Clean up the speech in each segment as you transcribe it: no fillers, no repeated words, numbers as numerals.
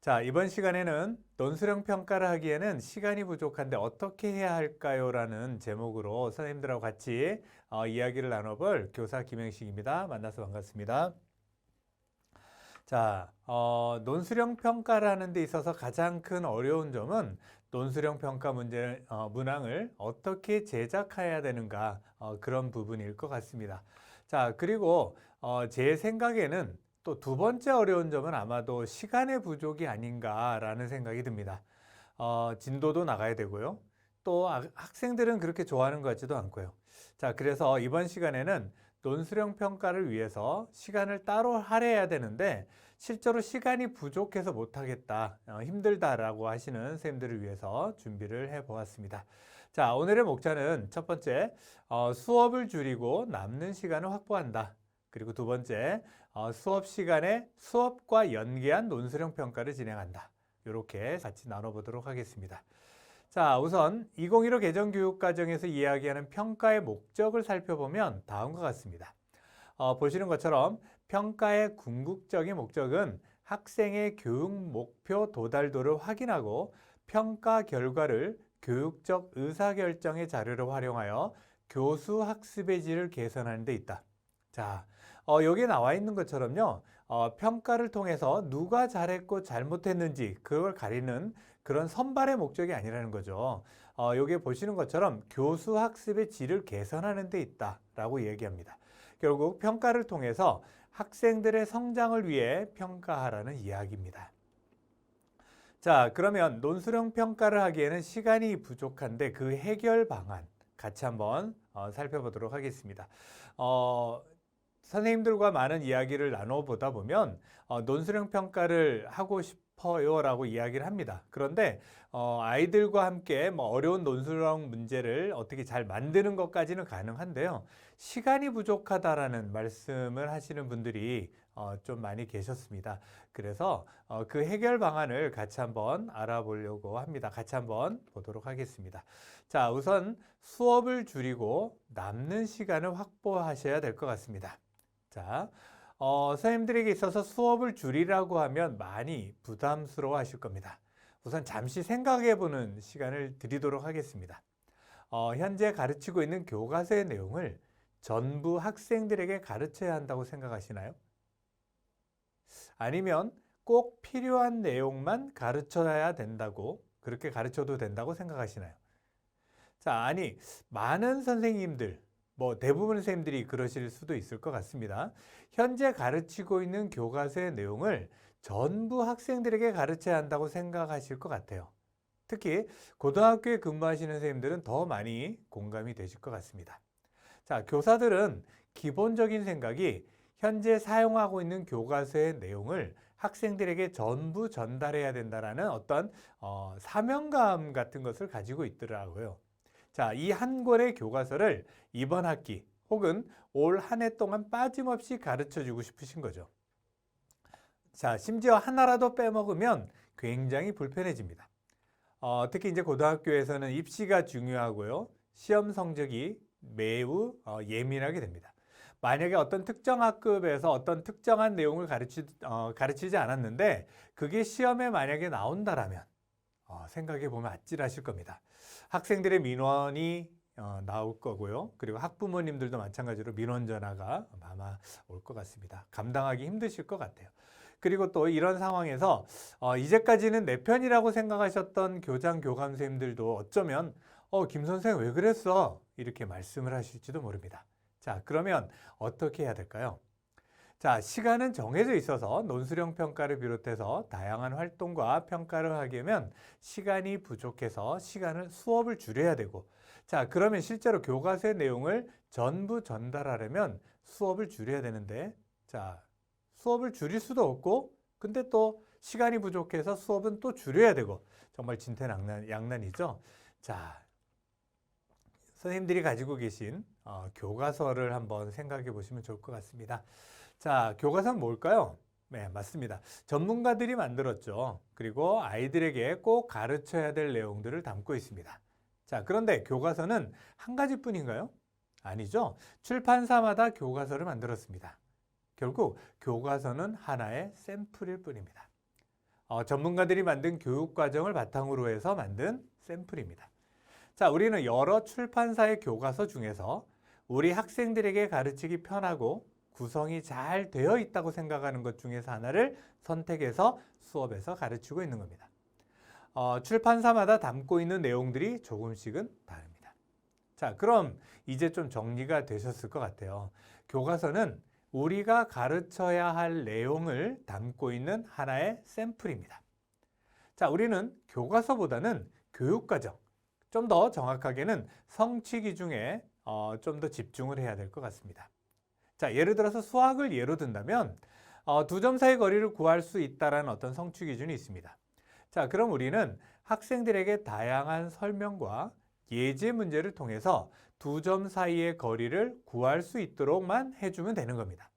자, 이번 시간에는 논술형 평가를 하기에는 시간이 부족한데 어떻게 해야 할까요? 라는 제목으로 선생님들하고 같이 이야기를 나눠볼 교사 김행식입니다. 만나서 반갑습니다. 자, 논술형 평가를 하는 데 있어서 가장 큰 어려운 점은 논술형 평가 문제, 문항을 어떻게 제작해야 되는가, 그런 부분일 것 같습니다. 자, 그리고 제 생각에는 또 두 번째 어려운 점은 아마도 시간의 부족이 아닌가라는 생각이 듭니다. 진도도 나가야 되고요. 또 학생들은 그렇게 좋아하는 것 같지도 않고요. 자, 그래서 이번 시간에는 논술형 평가를 위해서 시간을 따로 할애해야 되는데 실제로 시간이 부족해서 못하겠다, 힘들다라고 하시는 선생님들을 위해서 준비를 해보았습니다. 자, 오늘의 목차는 첫 번째, 수업을 줄이고 남는 시간을 확보한다. 그리고 두 번째, 수업 시간에 수업과 연계한 논술형 평가를 진행한다. 이렇게 같이 나눠보도록 하겠습니다. 자, 우선 2015 개정교육과정에서 이야기하는 평가의 목적을 살펴보면 다음과 같습니다. 보시는 것처럼 평가의 궁극적인 목적은 학생의 교육 목표 도달도를 확인하고 평가 결과를 교육적 의사결정의 자료로 활용하여 교수 학습의 질을 개선하는 데 있다. 자, 여기에 나와 있는 것처럼요, 평가를 통해서 누가 잘했고 잘못했는지 그걸 가리는 그런 선발의 목적이 아니라는 거죠. 여기에 보시는 것처럼 교수 학습의 질을 개선하는 데 있다라고 얘기합니다. 결국 평가를 통해서 학생들의 성장을 위해 평가하라는 이야기입니다. 자, 그러면 논술형 평가를 하기에는 시간이 부족한데 그 해결 방안 같이 한번 살펴보도록 하겠습니다. 선생님들과 많은 이야기를 나눠보다 보면 논술형 평가를 하고 싶어요 라고 이야기를 합니다. 그런데 아이들과 함께 어려운 논술형 문제를 어떻게 잘 만드는 것까지는 가능한데요. 시간이 부족하다라는 말씀을 하시는 분들이 좀 많이 계셨습니다. 그래서 그 해결 방안을 같이 한번 알아보려고 합니다. 같이 한번 보도록 하겠습니다. 자, 우선 수업을 줄이고 남는 시간을 확보하셔야 될 것 같습니다. 자, 선생님들에게 있어서 수업을 줄이라고 하면 많이 부담스러워 하실 겁니다. 우선 잠시 생각해 보는 시간을 드리도록 하겠습니다. 현재 가르치고 있는 교과서의 내용을 전부 학생들에게 가르쳐야 한다고 생각하시나요? 아니면 꼭 필요한 내용만 가르쳐야 된다고, 그렇게 가르쳐도 된다고 생각하시나요? 자, 아니, 많은 선생님들, 대부분의 선생님들이 그러실 수도 있을 것 같습니다. 현재 가르치고 있는 교과서의 내용을 전부 학생들에게 가르쳐야 한다고 생각하실 것 같아요. 특히 고등학교에 근무하시는 선생님들은 더 많이 공감이 되실 것 같습니다. 자, 교사들은 기본적인 생각이 현재 사용하고 있는 교과서의 내용을 학생들에게 전부 전달해야 된다는 어떤 사명감 같은 것을 가지고 있더라고요. 자, 이 한 권의 교과서를 이번 학기 혹은 올 한 해 동안 빠짐없이 가르쳐 주고 싶으신 거죠. 자, 심지어 하나라도 빼먹으면 굉장히 불편해집니다. 특히 이제 고등학교에서는 입시가 중요하고요. 시험 성적이 매우 예민하게 됩니다. 만약에 어떤 특정 학급에서 어떤 특정한 내용을 가르치지 않았는데 그게 시험에 만약에 나온다라면 생각해 보면 아찔하실 겁니다. 학생들의 민원이 나올 거고요. 그리고 학부모님들도 마찬가지로 민원 전화가 아마 올 것 같습니다. 감당하기 힘드실 것 같아요. 그리고 또 이런 상황에서 이제까지는 내 편이라고 생각하셨던 교장, 교감 선생님들도 어쩌면 김 선생 왜 그랬어? 이렇게 말씀을 하실지도 모릅니다. 자, 그러면 어떻게 해야 될까요? 자, 시간은 정해져 있어서 논술형 평가를 비롯해서 다양한 활동과 평가를 하려면 시간이 부족해서 수업을 줄여야 되고, 자, 그러면 실제로 교과서의 내용을 전부 전달하려면 수업을 줄여야 되는데, 자, 수업을 줄일 수도 없고, 근데 또 시간이 부족해서 수업은 또 줄여야 되고, 정말 진퇴양난이죠. 자, 선생님들이 가지고 계신 교과서를 한번 생각해 보시면 좋을 것 같습니다. 자, 교과서는 뭘까요? 네, 맞습니다. 전문가들이 만들었죠. 그리고 아이들에게 꼭 가르쳐야 될 내용들을 담고 있습니다. 자, 그런데 교과서는 한 가지뿐인가요? 아니죠. 출판사마다 교과서를 만들었습니다. 결국 교과서는 하나의 샘플일 뿐입니다. 전문가들이 만든 교육 과정을 바탕으로 해서 만든 샘플입니다. 자, 우리는 여러 출판사의 교과서 중에서 우리 학생들에게 가르치기 편하고 구성이 잘 되어 있다고 생각하는 것 중에서 하나를 선택해서 수업에서 가르치고 있는 겁니다. 출판사마다 담고 있는 내용들이 조금씩은 다릅니다. 자, 그럼 이제 좀 정리가 되셨을 것 같아요. 교과서는 우리가 가르쳐야 할 내용을 담고 있는 하나의 샘플입니다. 자, 우리는 교과서보다는 교육과정, 좀 더 정확하게는 성취 기준에 좀 더 집중을 해야 될 것 같습니다. 자, 예를 들어서 수학을 예로 든다면 두 점 사이 거리를 구할 수 있다는 어떤 성취 기준이 있습니다. 자, 그럼 우리는 학생들에게 다양한 설명과 예제 문제를 통해서 두 점 사이의 거리를 구할 수 있도록만 해주면 되는 겁니다.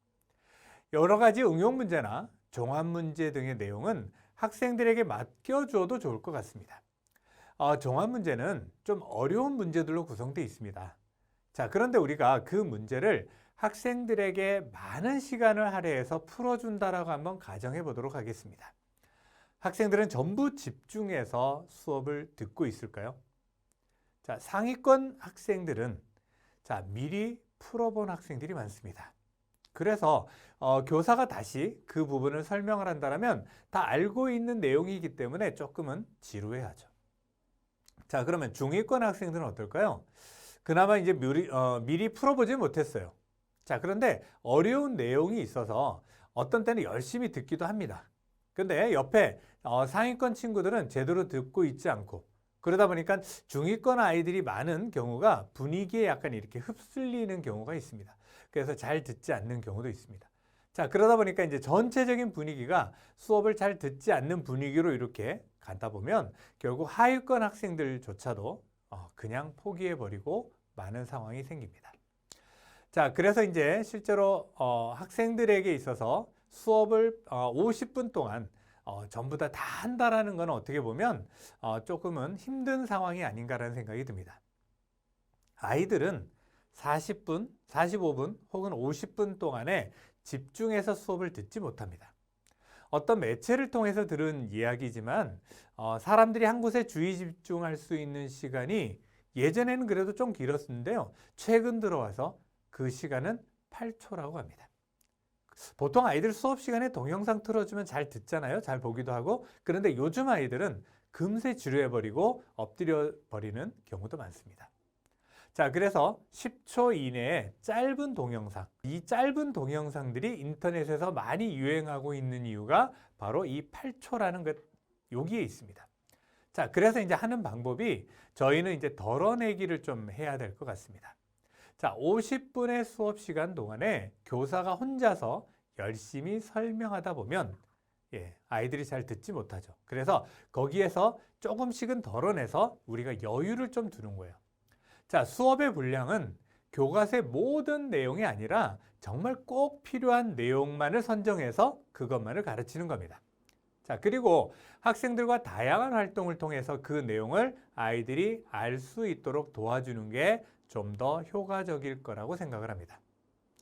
여러 가지 응용 문제나 종합 문제 등의 내용은 학생들에게 맡겨주어도 좋을 것 같습니다. 종합 문제는 좀 어려운 문제들로 구성되어 있습니다. 자, 그런데 우리가 그 문제를 학생들에게 많은 시간을 할애해서 풀어준다라고 한번 가정해 보도록 하겠습니다. 학생들은 전부 집중해서 수업을 듣고 있을까요? 자, 상위권 학생들은 미리 풀어본 학생들이 많습니다. 그래서 교사가 다시 그 부분을 설명을 한다면 다 알고 있는 내용이기 때문에 조금은 지루해하죠. 자, 그러면 중위권 학생들은 어떨까요? 그나마 이제 미리 풀어보지 못했어요. 자, 그런데 어려운 내용이 있어서 어떤 때는 열심히 듣기도 합니다. 근데 옆에 상위권 친구들은 제대로 듣고 있지 않고, 그러다 보니까 중위권 아이들이 많은 경우가 분위기에 약간 이렇게 휩쓸리는 경우가 있습니다. 그래서 잘 듣지 않는 경우도 있습니다. 자, 그러다 보니까 이제 전체적인 분위기가 수업을 잘 듣지 않는 분위기로 이렇게 가다 보면 결국 하위권 학생들조차도 그냥 포기해버리고 많은 상황이 생깁니다. 자, 그래서 이제 실제로 학생들에게 있어서 수업을 50분 동안 전부 다 한다라는 건 어떻게 보면 조금은 힘든 상황이 아닌가라는 생각이 듭니다. 아이들은 40분, 45분 혹은 50분 동안에 집중해서 수업을 듣지 못합니다. 어떤 매체를 통해서 들은 이야기지만 사람들이 한 곳에 주의 집중할 수 있는 시간이 예전에는 그래도 좀 길었는데요. 최근 들어와서 그 시간은 8초라고 합니다. 보통 아이들 수업 시간에 동영상 틀어주면 잘 듣잖아요. 잘 보기도 하고. 그런데 요즘 아이들은 금세 지루해버리고 엎드려 버리는 경우도 많습니다. 자, 그래서 10초 이내에 짧은 동영상, 이 짧은 동영상들이 인터넷에서 많이 유행하고 있는 이유가 바로 이 8초라는 것, 여기에 있습니다. 자, 그래서 이제 하는 방법이 저희는 이제 덜어내기를 좀 해야 될 것 같습니다. 자, 50분의 수업 시간 동안에 교사가 혼자서 열심히 설명하다 보면 아이들이 잘 듣지 못하죠. 그래서 거기에서 조금씩은 덜어내서 우리가 여유를 좀 두는 거예요. 자, 수업의 분량은 교과서의 모든 내용이 아니라 정말 꼭 필요한 내용만을 선정해서 그것만을 가르치는 겁니다. 자, 그리고 학생들과 다양한 활동을 통해서 그 내용을 아이들이 알 수 있도록 도와주는 게 좀 더 효과적일 거라고 생각을 합니다.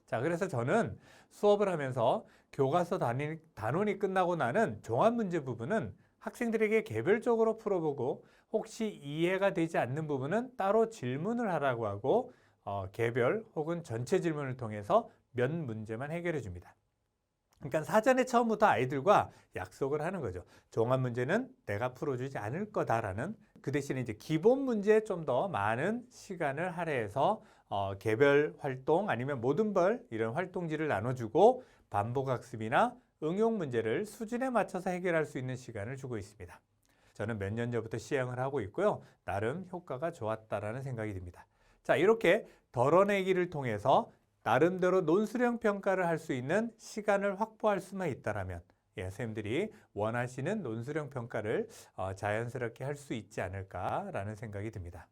자, 그래서 저는 수업을 하면서 교과서 단원이 끝나고 나는 종합 문제 부분은 학생들에게 개별적으로 풀어보고 혹시 이해가 되지 않는 부분은 따로 질문을 하라고 하고 개별 혹은 전체 질문을 통해서 몇 문제만 해결해 줍니다. 그러니까 사전에 처음부터 아이들과 약속을 하는 거죠. 종합 문제는 내가 풀어주지 않을 거다라는, 그 대신에 이제 기본 문제에 좀 더 많은 시간을 할애해서 개별 활동 아니면 모든 벌 이런 활동지를 나눠주고 반복학습이나 응용 문제를 수준에 맞춰서 해결할 수 있는 시간을 주고 있습니다. 저는 몇 년 전부터 시행을 하고 있고요. 나름 효과가 좋았다라는 생각이 듭니다. 자, 이렇게 덜어내기를 통해서 나름대로 논술형 평가를 할 수 있는 시간을 확보할 수만 있다라면 선생님들이 원하시는 논술형 평가를 자연스럽게 할 수 있지 않을까라는 생각이 듭니다.